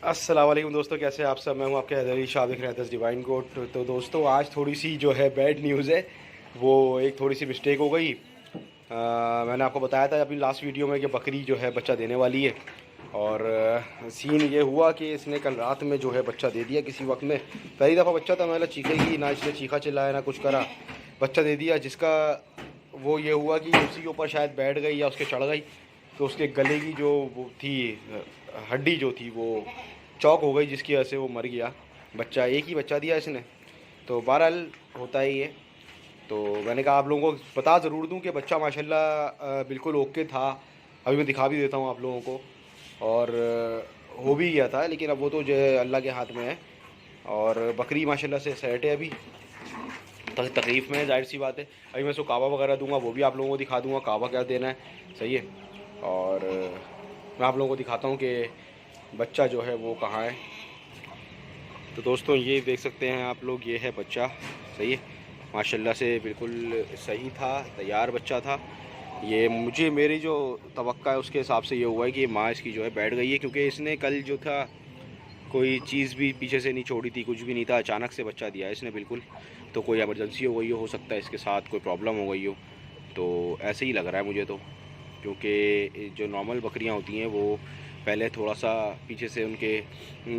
अस्सलाम वालेकुम दोस्तों, कैसे हैं आप सब। मैं हूं आपके हैदर अली शाह, देख रहे हैं डिवाइन गोट। तो दोस्तों आज थोड़ी सी जो है बैड न्यूज़ है, वो एक थोड़ी सी मिस्टेक हो गई। मैंने आपको बताया था अभी लास्ट वीडियो में कि बकरी जो है बच्चा देने वाली है। और सीन ये हुआ कि इसने कल रात में जो है बच्चा दे दिया किसी वक्त में। पहली दफ़ा बच्चा था, मैंने चीखेगी ना, इसने चीखा चिल्लाया ना कुछ करा, बच्चा दे दिया। जिसका वो ये हुआ कि उसी के ऊपर शायद बैठ गई या उसके चढ़ गई, तो उसके गले की जो वो थी हड्डी जो थी वो चौक हो गई, जिसकी वजह से वो मर गया। बच्चा एक ही बच्चा दिया इसने, तो बहरहाल होता ही है। तो मैंने कहा आप लोगों को बता ज़रूर दूं कि बच्चा माशाल्लाह बिल्कुल ओके था। अभी मैं दिखा भी देता हूं आप लोगों को। और हो भी गया था, लेकिन अब वो तो जो है अल्लाह के हाथ में है। और बकरी माशाल्लाह से सेट है, अभी तकलीफ़ में है, जाहिर सी बात है। अभी मैं उसको कावा वगैरह दूंगा, वो भी आप लोगों को दिखा दूंगा कावा क्या देना है, सही है। और मैं आप लोगों को दिखाता हूँ कि बच्चा जो है वो कहाँ है। तो दोस्तों ये देख सकते हैं आप लोग, ये है बच्चा, सही है। माशाल्लाह से बिल्कुल सही था, तैयार बच्चा था। ये मुझे मेरी जो तवक्का है उसके हिसाब से ये हुआ है कि माँ इसकी जो है बैठ गई है, क्योंकि इसने कल जो था कोई चीज़ भी पीछे से नहीं छोड़ी थी, कुछ भी नहीं था, अचानक से बच्चा दिया है इसने बिल्कुल। तो कोई एमरजेंसी हो गई हो सकता है इसके साथ कोई प्रॉब्लम हो गई हो, तो ऐसे ही लग रहा है मुझे तो। क्योंकि जो नॉर्मल बकरियां होती हैं वो पहले थोड़ा सा पीछे से उनके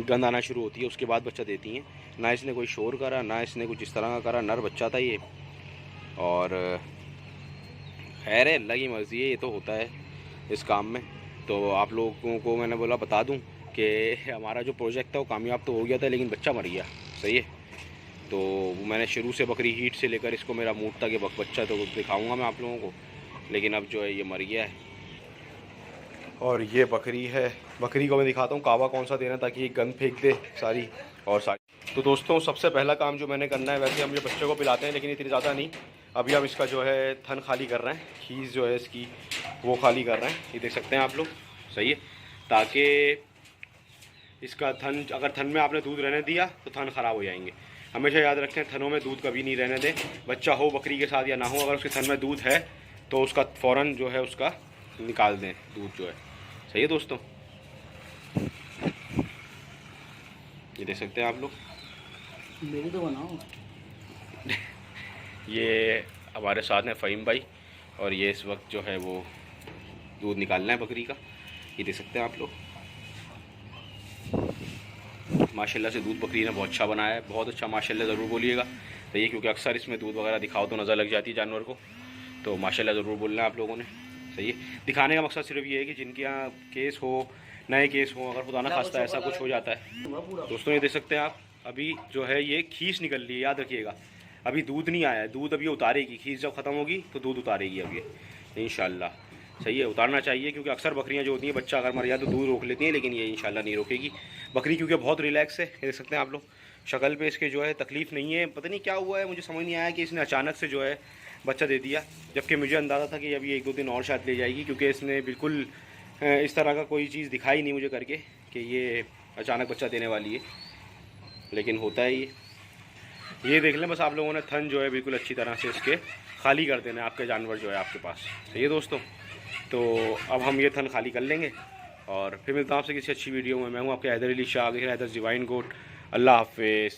गंद आना शुरू होती है, उसके बाद बच्चा देती हैं। ना इसने कोई शोर करा, ना इसने कुछ इस तरह का करा, नर बच्चा था ये। और खैर है, अल्लाह की मर्ज़ी है, ये तो होता है इस काम में। तो आप लोगों को मैंने बोला बता दूं कि हमारा जो प्रोजेक्ट था वो कामयाब तो हो गया था, लेकिन बच्चा मर गया, सही है। तो मैंने शुरू से बकरी हीट से लेकर इसको मेरा मूड था कि बच्चा तो दिखाऊंगा मैं आप लोगों को, लेकिन अब जो है ये मर गया है। और ये बकरी है, बकरी को मैं दिखाता हूँ कावा कौन सा देना, ताकि ये गंद फेंक दे सारी और सारी। तो दोस्तों सबसे पहला काम जो मैंने करना है, वैसे हम ये बच्चे को पिलाते हैं लेकिन इतनी ज़्यादा नहीं। अभी हम इसका जो है थन खाली कर रहे हैं, खीस जो है इसकी वो खाली कर रहे हैं, ये देख सकते हैं आप लोग, सही है। ताकि इसका थन, अगर थन में आपने दूध रहने दिया तो थन ख़राब हो जाएंगे। हमेशा याद रखें, थनों में दूध कभी नहीं रहने दें, बच्चा हो बकरी के साथ या ना हो, अगर उसके थन में दूध है तो उसका फ़ौरन जो है उसका निकाल दें दूध जो है, सही है दोस्तों। ये देख सकते हैं आप लोग, मेरी तो बनाओ। ये हमारे साथ हैं फ़हीम भाई, और ये इस वक्त जो है वो दूध निकालना है बकरी का, ये देख सकते हैं आप लोग। माशाल्लाह से दूध बकरी ने बहुत अच्छा बनाया है, बहुत अच्छा, माशाल्लाह ज़रूर बोलिएगा। तो ये क्योंकि अक्सर इसमें दूध वगैरह दिखाओ तो नज़र लग जाती है जानवर को, तो माशाल्लाह ज़रूर बोलना है आप लोगों ने, सही है। दिखाने का मकसद सिर्फ ये है कि जिनके यहाँ केस हो, नए केस हो, अगर खुदा ना खास्ता ऐसा कुछ हो जाता है। दोस्तों ये देख सकते हैं आप, अभी जो है ये खीस निकल रही है, याद रखिएगा। अभी दूध नहीं आया है, दूध अभी उतारेगी, खीस जब ख़त्म होगी तो दूध उतारेगी अब ये इंशाल्लाह, सही है। उतारना चाहिए, क्योंकि अक्सर बकरियां जो होती हैं बच्चा अगर मर जाए तो दूध रोक लेती हैं, लेकिन ये इंशाल्लाह नहीं रोकेगी बकरी, क्योंकि बहुत रिलैक्स है। देख सकते हैं आप लोग, शक्ल पे इसके जो है तकलीफ़ नहीं है। पता नहीं क्या हुआ है, मुझे समझ नहीं आया कि इसने अचानक से जो है बच्चा दे दिया, जबकि मुझे अंदाज़ा था कि अभी 1-2 दिन और शायद ले जाएगी, क्योंकि इसने बिल्कुल इस तरह का कोई चीज़ दिखाई नहीं मुझे करके कि ये अचानक बच्चा देने वाली है, लेकिन होता है ये देख लें। बस आप लोगों ने थन जो है बिल्कुल अच्छी तरह से इसके खाली कर देना है, आपके जानवर जो है आपके पास, सही है दोस्तों। तो अब हम ये थन खाली कर लेंगे और फिर मिलता हूँ आपसे किसी अच्छी वीडियो में। मैं हूँ आपके हैदर अली शाह, देख रहे हैं हैदर डिवाइन गोट। अल्लाह हाफिज़।